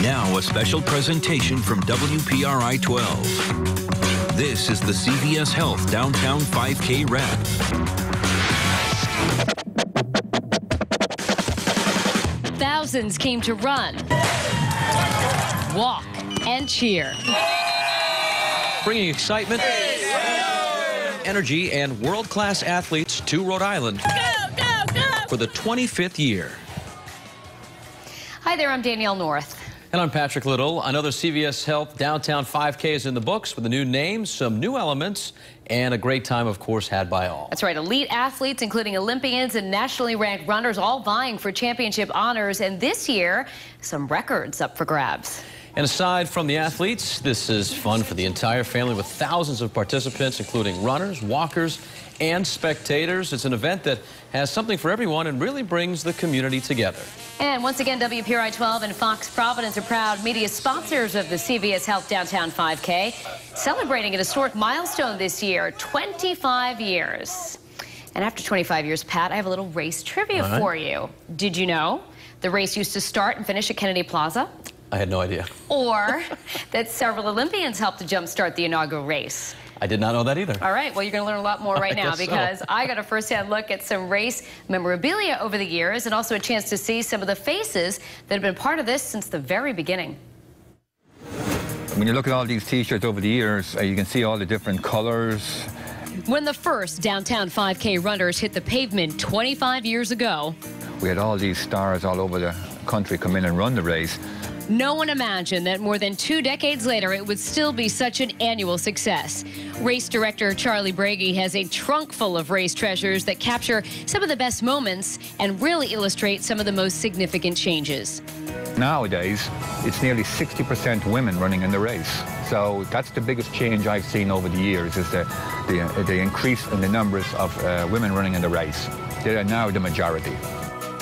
Now a special presentation from WPRI 12. This is the CVS Health Downtown 5K Wrap. Thousands came to run, walk, and cheer. Bringing excitement, energy, and world-class athletes to Rhode Island for the 25th year. Hi there, I'm Danielle North. And I'm Patrick Little. Another CVS Health Downtown 5K is in the books with a new name, some new elements, and a great time, of course, had by all. That's right. Elite athletes, including Olympians and nationally ranked runners, all vying for championship honors. And this year, some records up for grabs. And aside from the athletes, this is fun for the entire family with thousands of participants, including runners, walkers, and spectators. It's an event that has something for everyone and really brings the community together. And once again, WPRI 12 and Fox Providence are proud media sponsors of the CVS Health Downtown 5K, celebrating an historic milestone this year, 25 years. And after 25 years, Pat, I have a little race trivia for you. Did you know the race used to start and finish at Kennedy Plaza? I had no idea. Or that several Olympians helped to jumpstart the inaugural race. I did not know that either. All right, well, you're going to learn a lot more right now because I got a first-hand look at some race memorabilia over the years and also a chance to see some of the faces that have been part of this since the very beginning. When you look at all these T-shirts over the years, you can see all the different colors. When the first Downtown 5K runners hit the pavement 25 years ago, we had all these stars all over the country come in and run the race. No one imagined that more than 2 decades later, it would still be such an annual success. Race director Charlie Brady has a trunk full of race treasures that capture some of the best moments and really illustrate some of the most significant changes. Nowadays, it's nearly 60% women running in the race. So that's the biggest change I've seen over the years, is the increase in the numbers of women running in the race. They are now the majority.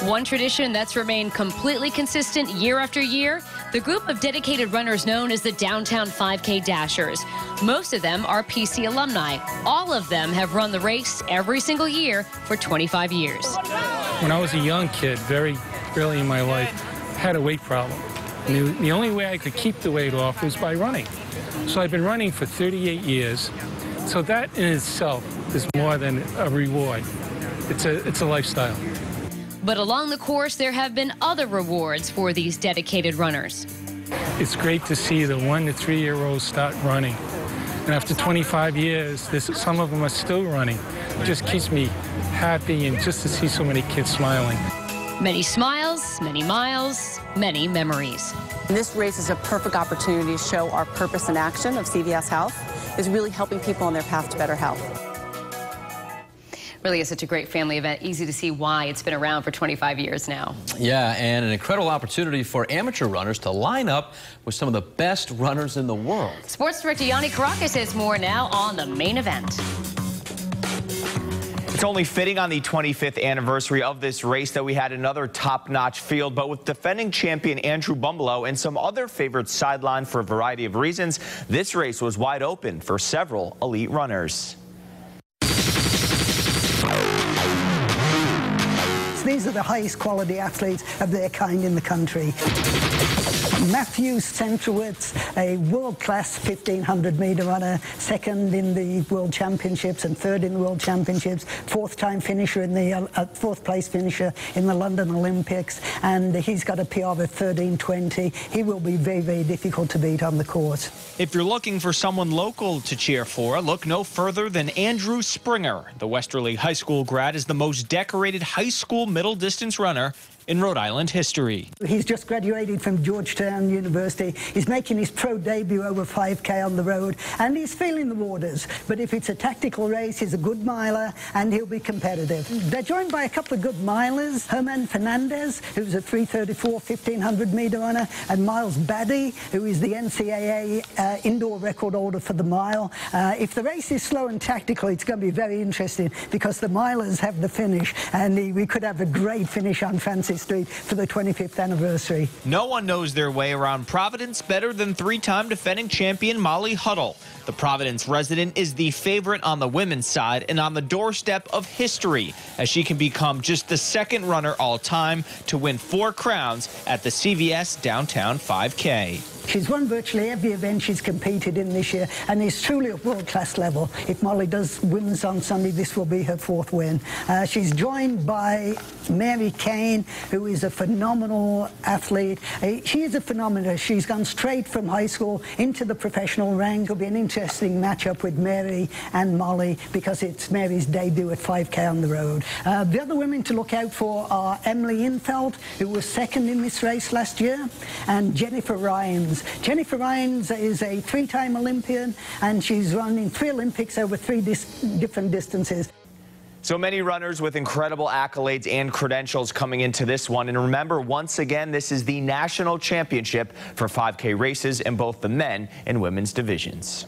One tradition that's remained completely consistent year after year, the group of dedicated runners known as the Downtown 5K Dashers. Most of them are PC alumni. All of them have run the race every single year for 25 years. When I was a young kid, very early in my life, I had a weight problem. And the only way I could keep the weight off was by running. So I've been running for 38 years. So that in itself is more than a reward. It's a lifestyle. But along the course, there have been other rewards for these dedicated runners. It's great to see the 1 to 3 year olds start running. And after 25 years, some of them are still running. It just keeps me happy, and just to see so many kids smiling. Many smiles, many miles, many memories. This race is a perfect opportunity to show our purpose in action of CVS Health is really helping people on their path to better health. Really is such a great family event. Easy to see why it's been around for 25 years now. Yeah, and an incredible opportunity for amateur runners to line up with some of the best runners in the world. Sports director Yanni Caracas says more now on the main event. It's only fitting on the 25th anniversary of this race that we had another top-notch field, but with defending champion Andrew Bumbelow and some other favorites sidelined for a variety of reasons, this race was wide open for several elite runners. These are the highest quality athletes of their kind in the country. Matthew Centrowitz, a world-class 1,500-meter runner, second in the World Championships and third in the World Championships, fourth-time finisher in the fourth-place finisher in the London Olympics, and he's got a PR of 13:20. He will be very, very difficult to beat on the course. If you're looking for someone local to cheer for, look no further than Andrew Springer. The Westerly High School grad is the most decorated high school middle-distance runner in Rhode Island history. He's just graduated from Georgetown University. He's making his pro debut over 5K on the road, and he's feeling the waters. But if it's a tactical race, he's a good miler, and he'll be competitive. They're joined by a couple of good milers, Herman Fernandez, who's a 3:34 1,500-meter runner, and Miles Baddy, who is the NCAA indoor record holder for the mile. If the race is slow and tactical, it's going to be very interesting because the milers have the finish, and we could have a great finish on Francis Street for the 25th anniversary. No one knows their way around Providence better than three-time defending champion Molly Huddle. The Providence resident is the favorite on the women's side and on the doorstep of history, as she can become just the second runner all time to win 4 crowns at the CVS Downtown 5K. She's won virtually every event she's competed in this year and is truly at world-class level. If Molly does wins on Sunday, this will be her 4th win. She's joined by Mary Kane, who is a phenomenal athlete. She is a phenomenon. She's gone straight from high school into the professional rank. It'll be an interesting matchup with Mary and Molly because it's Mary's debut at 5K on the road. The other women to look out for are Emily Infeld, who was 2nd in this race last year, and Jennifer Ryans. Jennifer Ryans is a 3-time Olympian, and she's run in 3 Olympics over 3 different distances. So many runners with incredible accolades and credentials coming into this one. And remember, once again, this is the national championship for 5K races in both the men and women's divisions.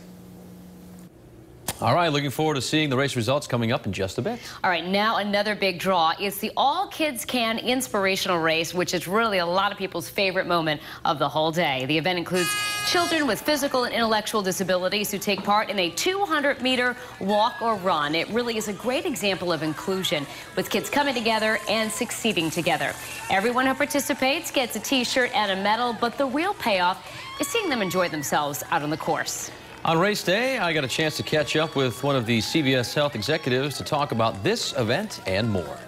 All right, looking forward to seeing the race results coming up in just a bit. All right, now another big draw. It's the All Kids Can inspirational race, which is really a lot of people's favorite moment of the whole day. The event includes children with physical and intellectual disabilities who take part in a 200-meter walk or run. It really is a great example of inclusion, with kids coming together and succeeding together. Everyone who participates gets a T-shirt and a medal, but the real payoff is seeing them enjoy themselves out on the course. On race day, I got a chance to catch up with one of the CVS Health executives to talk about this event and more.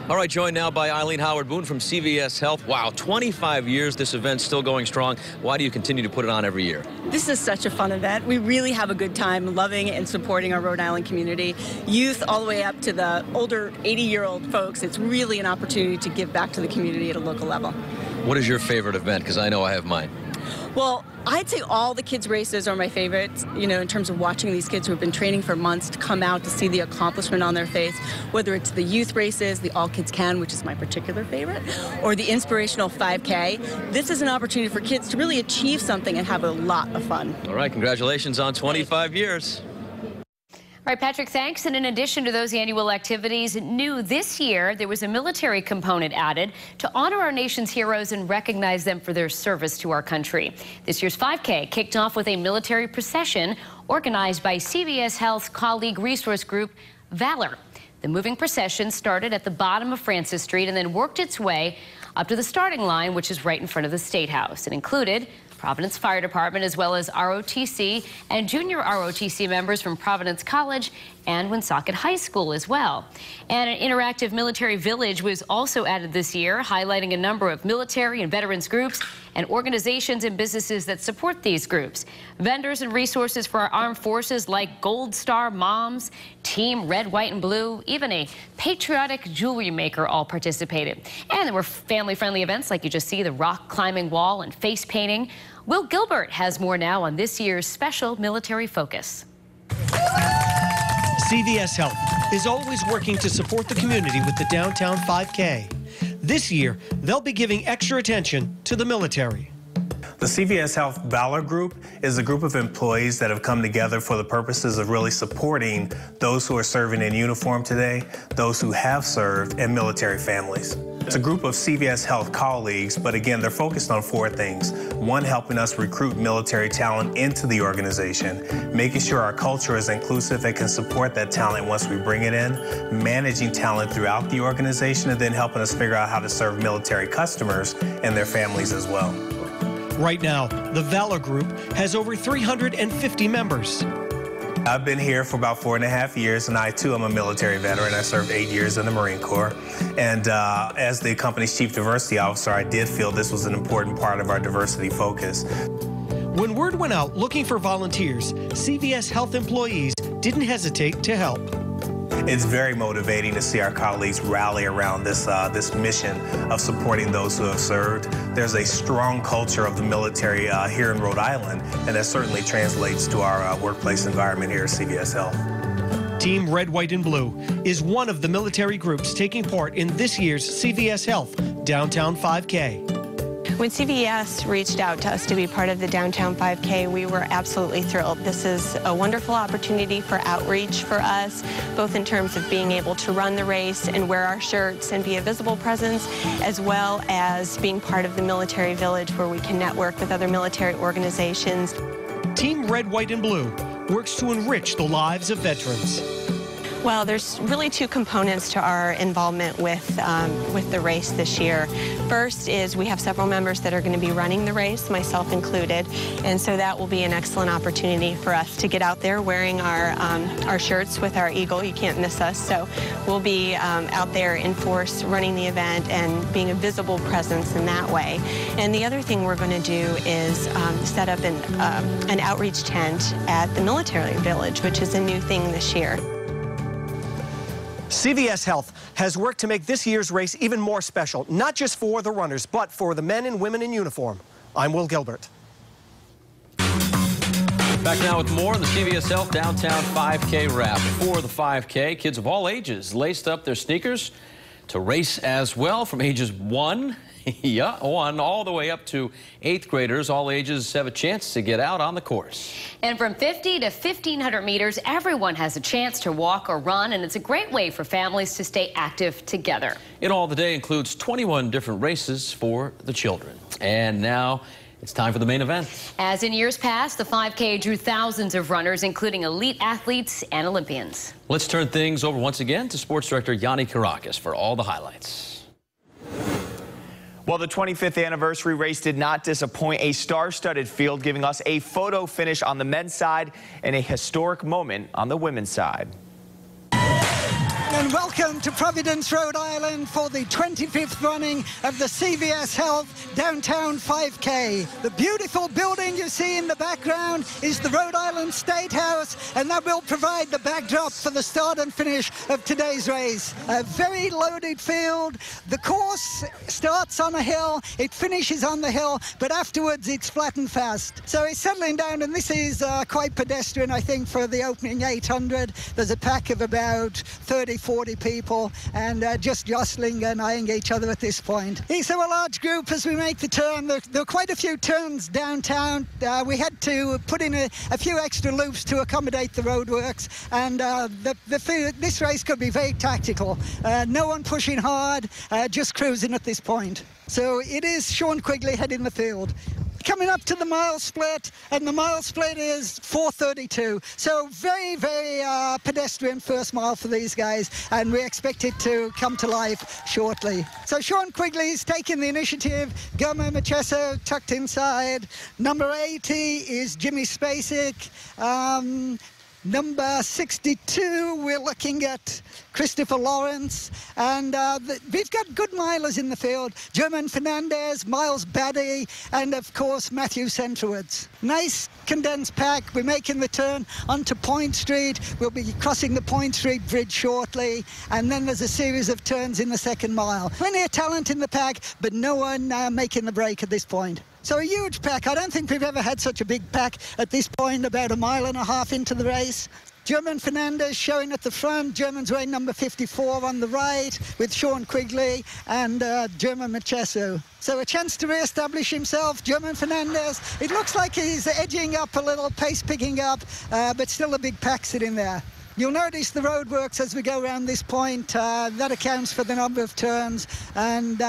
All right, joined now by Eileen Howard-Boone from CVS Health. Wow, 25 years, this event's still going strong. Why do you continue to put it on every year? This is such a fun event. We really have a good time loving and supporting our Rhode Island community. Youth all the way up to the older 80-year-old folks. It's really an opportunity to give back to the community at a local level. What is your favorite event? Because I know I have mine. Well, I'd say all the kids' races are my favorites, you know, in terms of watching these kids who have been training for months to come out to see the accomplishment on their face, whether it's the youth races, the All Kids Can, which is my particular favorite, or the inspirational 5K. This is an opportunity for kids to really achieve something and have a lot of fun. All right, congratulations on 25 years. All right, Patrick, thanks. And in addition to those annual activities, new this year, there was a military component added to honor our nation's heroes and recognize them for their service to our country. This year's 5K kicked off with a military procession organized by CVS Health's colleague resource group, Valor. The moving procession started at the bottom of Francis Street and then worked its way up to the starting line, which is right in front of the State House. It included Providence Fire Department, as well as ROTC and junior ROTC members from Providence College and Woonsocket High School as well. And an interactive military village was also added this year, highlighting a number of military and veterans groups and organizations and businesses that support these groups. Vendors and resources for our armed forces like Gold Star Moms, Team Red, White, and Blue, even a patriotic jewelry maker all participated. And there were family-friendly events like you just see, the rock climbing wall and face painting. Will Gilbert has more now on this year's special military focus. CVS Health is always working to support the community with the Downtown 5K. This year, they'll be giving extra attention to the military. The CVS Health Valor Group is a group of employees that have come together for the purposes of really supporting those who are serving in uniform today, those who have served, and military families. It's a group of CVS Health colleagues, but again, they're focused on 4 things. 1, helping us recruit military talent into the organization, making sure our culture is inclusive and can support that talent once we bring it in, managing talent throughout the organization, and then helping us figure out how to serve military customers and their families as well. Right now, the Valor Group has over 350 members. I've been here for about 4.5 years, and I too am a military veteran. I served 8 years in the Marine Corps, and as the company's chief diversity officer, I did feel this was an important part of our diversity focus. When word went out looking for volunteers, CVS Health employees didn't hesitate to help. It's very motivating to see our colleagues rally around this mission of supporting those who have served. There's a strong culture of the military here in Rhode Island, and that certainly translates to our workplace environment here at CVS Health. Team Red, White, and Blue is one of the military groups taking part in this year's CVS Health Downtown 5K. When CVS reached out to us to be part of the Downtown 5K, we were absolutely thrilled. This is a wonderful opportunity for outreach for us, both in terms of being able to run the race and wear our shirts and be a visible presence, as well as being part of the military village where we can network with other military organizations. Team Red, White, and Blue works to enrich the lives of veterans. Well, there's really two components to our involvement with the race this year. First is we have several members that are going to be running the race, myself included, and so that will be an excellent opportunity for us to get out there wearing our shirts with our eagle. You can't miss us. So we'll be out there in force running the event and being a visible presence in that way. And the other thing we're going to do is set up an outreach tent at the military village, which is a new thing this year. CVS Health has worked to make this year's race even more special, not just for the runners, but for the men and women in uniform. I'm Will Gilbert. Back now with more on the CVS Health Downtown 5K wrap. Before the 5K, kids of all ages laced up their sneakers to race as well, from ages 1 all the way up to 8th graders. All ages have a chance to get out on the course. And from 50 to 1,500 meters, everyone has a chance to walk or run, and it's a great way for families to stay active together. In all, the day includes 21 different races for the children. And now it's time for the main event. As in years past, the 5K drew thousands of runners, including elite athletes and Olympians. Let's turn things over once again to Sports Director Yanni Caracas for all the highlights. Well, the 25th anniversary race did not disappoint. A star-studded field giving us a photo finish on the men's side and a historic moment on the women's side. And welcome to Providence, Rhode Island for the 25th running of the CVS Health Downtown 5K. The beautiful building you see in the background is the Rhode Island State House, and that will provide the backdrop for the start and finish of today's race. A very loaded field. The course starts on a hill, it finishes on the hill, but afterwards it's flat and fast. So it's settling down, and this is quite pedestrian, I think, for the opening 800. There's a pack of about 30-40 people, and just jostling and eyeing each other at this point. So a large group as we make the turn. There are quite a few turns downtown. We had to put in a few extra loops to accommodate the roadworks, and this race could be very tactical. No one pushing hard, just cruising at this point. So it is Sean Quigley heading the field. Coming up to the mile split, and the mile split is 4:32. So very, very pedestrian first mile for these guys, and we expect it to come to life shortly. So Sean Quigley's taking the initiative. Goma Macheso tucked inside. Number 80 is Jimmy Spacek. Number 62, we're looking at Christopher Lawrence, and we've got good milers in the field. German Fernandez, Miles Baddy, and of course Matthew Centrowitz. Nice condensed pack. We're making the turn onto Point Street. We'll be crossing the Point Street Bridge shortly, and then there's a series of turns in the second mile. Plenty of talent in the pack, but no one making the break at this point. So a huge pack. I don't think we've ever had such a big pack at this point, about 1.5 miles into the race. German Fernandez showing at the front. German's wearing number 54 on the right with Sean Quigley and German Macheso. So a chance to re-establish himself. German Fernandez, it looks like he's edging up a little, pace picking up, but still a big pack sitting there. You'll notice the roadworks as we go around this point. That accounts for the number of turns, and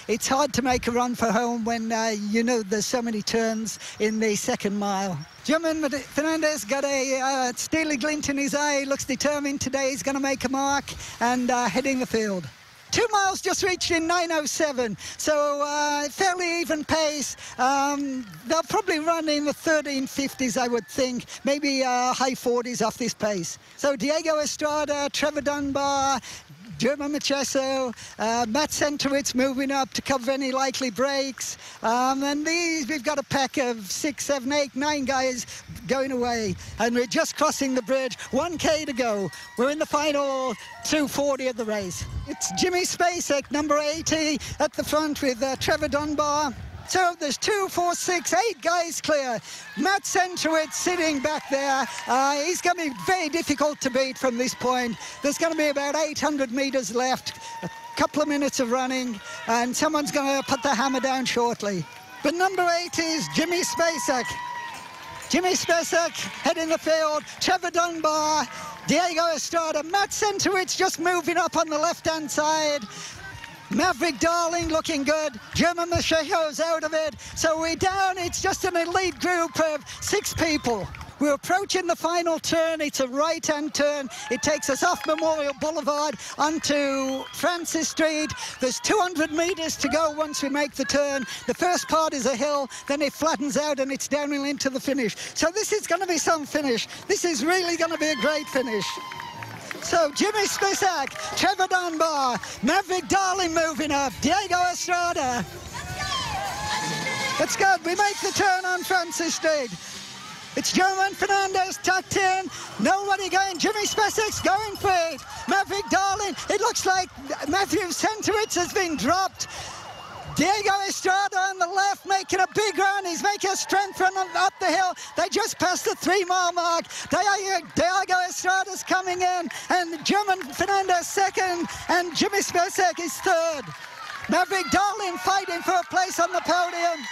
it's hard to make a run for home when you know there's so many turns in the second mile. German Fernandez got a steely glint in his eye. Looks determined today. He's going to make a mark and heading the field. 2 miles just reached in 9:07, so fairly even pace. They'll probably run in the 13:50s, I would think, maybe high 40s off this pace. So Diego Estrada, Trevor Dunbar, German Macheso, Matt Centrowitz moving up to cover any likely breaks. And these, we've got a pack of 6, 7, 8, 9 guys going away. And we're just crossing the bridge. 1K to go. We're in the final 2:40 of the race. It's Jimmy Spacek, number 80, at the front with Trevor Dunbar. So there's 2, 4, 6, 8 guys clear. Matt Centrowitz sitting back there. He's going to be very difficult to beat from this point. There's going to be about 800 meters left. couple of minutes of running, and someone's going to put the hammer down shortly. But number 8 is Jimmy Spacek. Jimmy Spacek heading the field, Trevor Dunbar, Diego Estrada, Matt Centowitz just moving up on the left-hand side. Maverick Darling looking good. German Macheco's out of it. So we're down. It's just an elite group of 6 people. We're approaching the final turn. It's a right-hand turn. It takes us off Memorial Boulevard onto Francis Street. There's 200 meters to go once we make the turn. The first part is a hill, then it flattens out and it's downhill into the finish. So this is going to be some finish. This is really going to be a great finish. So Jimmy Spacek, Trevor Dunbar, Maverick Darling moving up, Diego Estrada. That's good. We make the turn on Francis Street. It's German Fernandez tucked in. Nobody going. Jimmy Spacek's going for it. Maverick Darling. It looks like Matthew Centowitz has been dropped. Diego Estrada on the left making a big run. He's making a strength run up the hill. They just passed the 3-mile mark. Diego Estrada's coming in, and German Fernandez second, and Jimmy Spacek is third. Maverick Darling fighting for a place on the podium.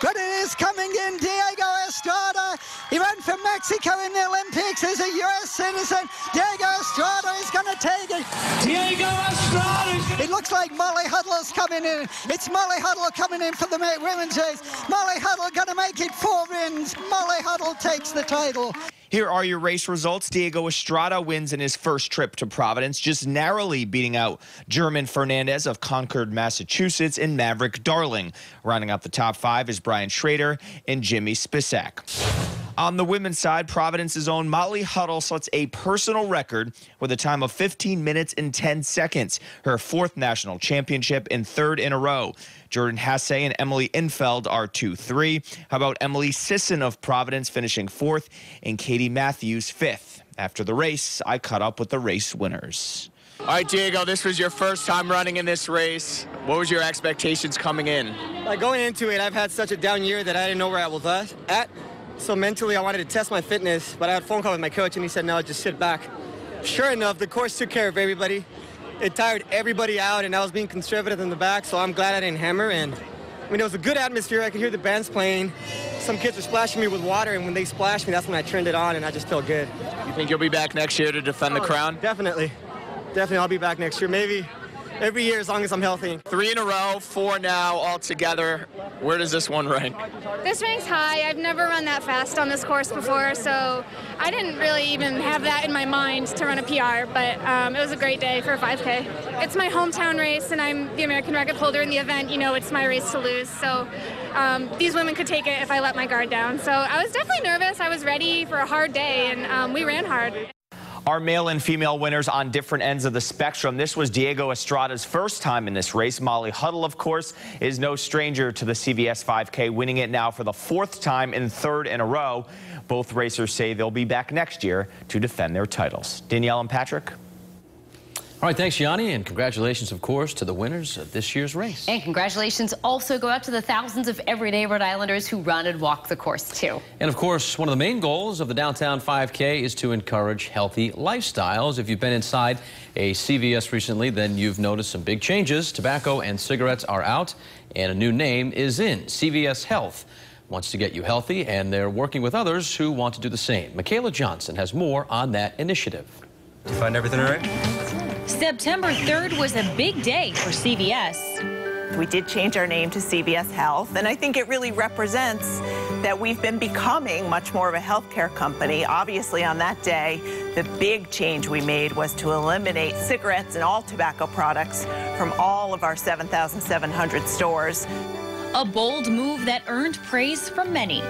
But it is coming in, Diego Estrada. He went for Mexico in the Olympics. He's a U.S. citizen. Diego Estrada is going to take it. Diego Estrada. It looks like Molly Huddle's coming in. It's Molly Huddle coming in for the women's race. Molly Huddle going to make it 4 wins. Molly Huddle takes the title. Here are your race results. Diego Estrada wins in his first trip to Providence, just narrowly beating out German Fernandez of Concord, Massachusetts, and Maverick Darling. Rounding out the top 5 is Brian Schrader and Jimmy Spacek. On the women's side, Providence's own Molly Huddle sets a personal record with a time of 15 minutes and 10 seconds. Her 4th national championship and 3rd in a row. Jordan Hasse and Emily Infeld are 2-3. How about Emily Sisson of Providence finishing 4th and Katie Matthews 5th? After the race, I caught up with the race winners. All right, Diego, this was your first time running in this race. What was your expectations coming in? Going into it, I've had such a down year that I didn't know where I was at. So mentally, I wanted to test my fitness, but I had a phone call with my coach, and he said, no, just sit back. Sure enough, the course took care of everybody. It tired everybody out, and I was being conservative in the back, so I'm glad I didn't hammer. And I mean, it was a good atmosphere. I could hear the bands playing. Some kids were splashing me with water, and when they splashed me, that's when I turned it on, and I just felt good. You think you'll be back next year to defend the crown? Definitely. Definitely, I'll be back next year. Maybe every year as long as I'm healthy. 3 in a row, 4 now all together. Where does this one rank? This ranks high. I've never run that fast on this course before, so I didn't really even have that in my mind to run a PR, but it was a great day for a 5K. It's my hometown race, and I'm the American record holder in the event. You know, it's my race to lose, so these women could take it if I let my guard down. So I was definitely nervous. I was ready for a hard day, and we ran hard. Our male and female winners on different ends of the spectrum. This was Diego Estrada's first time in this race. Molly Huddle, of course, is no stranger to the CVS 5K, winning it now for the 4th time and 3rd in a row. Both racers say they'll be back next year to defend their titles. Danielle and Patrick. All right, thanks, Yanni, and congratulations, of course, to the winners of this year's race. And congratulations also go out to the thousands of everyday Rhode Islanders who run and walk the course, too. And, of course, one of the main goals of the Downtown 5K is to encourage healthy lifestyles. If you've been inside a CVS recently, then you've noticed some big changes. Tobacco and cigarettes are out, and a new name is in. CVS Health wants to get you healthy, and they're working with others who want to do the same. Michaela Johnson has more on that initiative. Did you find everything all right? September 3rd was a big day for CVS. We did change our name to CVS Health, and I think it really represents that we've been becoming much more of a healthcare company. Obviously, on that day, the big change we made was to eliminate cigarettes and all tobacco products from all of our 7,700 stores. A bold move that earned praise from many.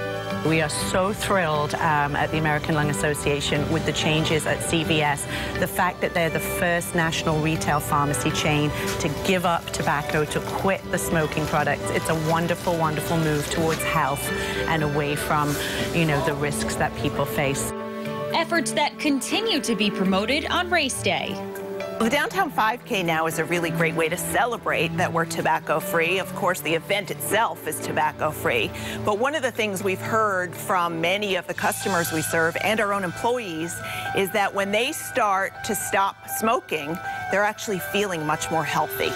We are so thrilled at the American Lung Association with the changes at CVS. The fact that they're the first national retail pharmacy chain to give up tobacco, to quit the smoking products. It's a wonderful, wonderful move towards health and away from, you know, the risks that people face. Efforts that continue to be promoted on race day. The Downtown 5K now is a really great way to celebrate that we're tobacco-free. Of course, the event itself is tobacco-free. But one of the things we've heard from many of the customers we serve and our own employees is that when they start to stop smoking, they're actually feeling much more healthy.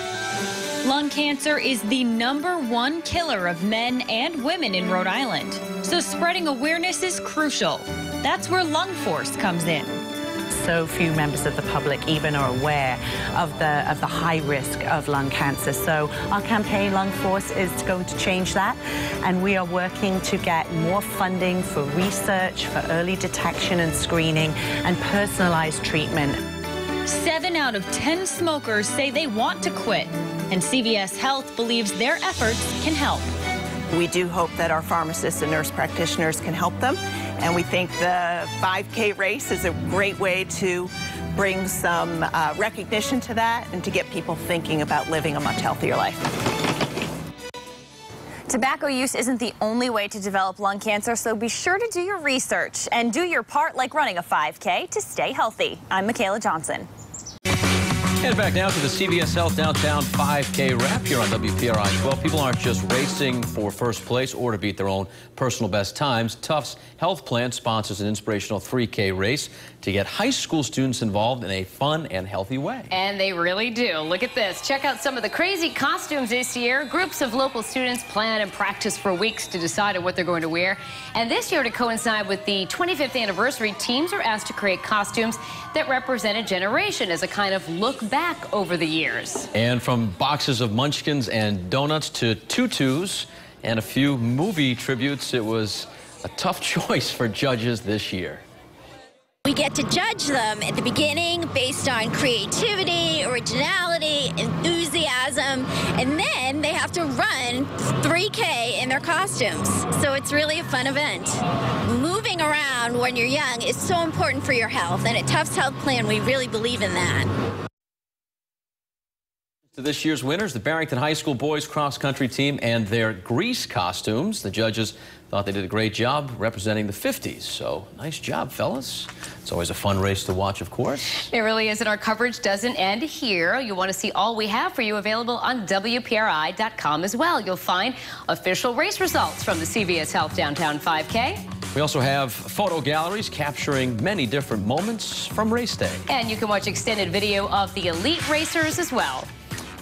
Lung cancer is the #1 killer of men and women in Rhode Island. So spreading awareness is crucial. That's where Lung Force comes in. So few members of the public even are aware of the high risk of lung cancer. So our campaign, Lung Force, is going to change that. And we are working to get more funding for research, for early detection and screening, and personalized treatment. 7 out of 10 smokers say they want to quit. And CVS Health believes their efforts can help. We do hope that our pharmacists and nurse practitioners can help them. And we think the 5K race is a great way to bring some recognition to that and to get people thinking about living a much healthier life. Tobacco use isn't the only way to develop lung cancer, so be sure to do your research and do your part like running a 5K to stay healthy. I'm Michaela Johnson. Head back now to the CVS Health Downtown 5K wrap here on WPRI 12. People aren't just racing for first place or to beat their own personal best times. Tufts Health Plan sponsors an inspirational 3K race to get high school students involved in a fun and healthy way. And they really do. Look at this. Check out some of the crazy costumes this year. Groups of local students plan and practice for weeks to decide on what they're going to wear. And this year, to coincide with the 25th anniversary, teams are asked to create costumes that represent a generation as a kind of look back over the years. And from boxes of munchkins and donuts to tutus and a few movie tributes, it was a tough choice for judges this year. We get to judge them at the beginning based on creativity, originality, enthusiasm, and then they have to run 3K in their costumes. So it's really a fun event. Moving around when you're young is so important for your health, and at Tufts Health Plan, we really believe in that. To this year's winners, the Barrington High School boys cross-country team and their grease costumes. The judges thought they did a great job representing the 50s. So nice job, fellas. It's always a fun race to watch, of course. It really is, and our coverage doesn't end here. You want to see all we have for you available on WPRI.com as well. You'll find official race results from the CVS Health Downtown 5K. We also have photo galleries capturing many different moments from race day. And you can watch extended video of the elite racers as well.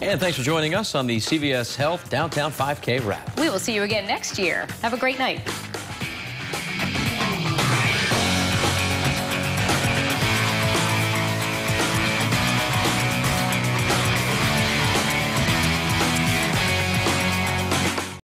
And thanks for joining us on the CVS Health Downtown 5K wrap. We will see you again next year. Have a great night.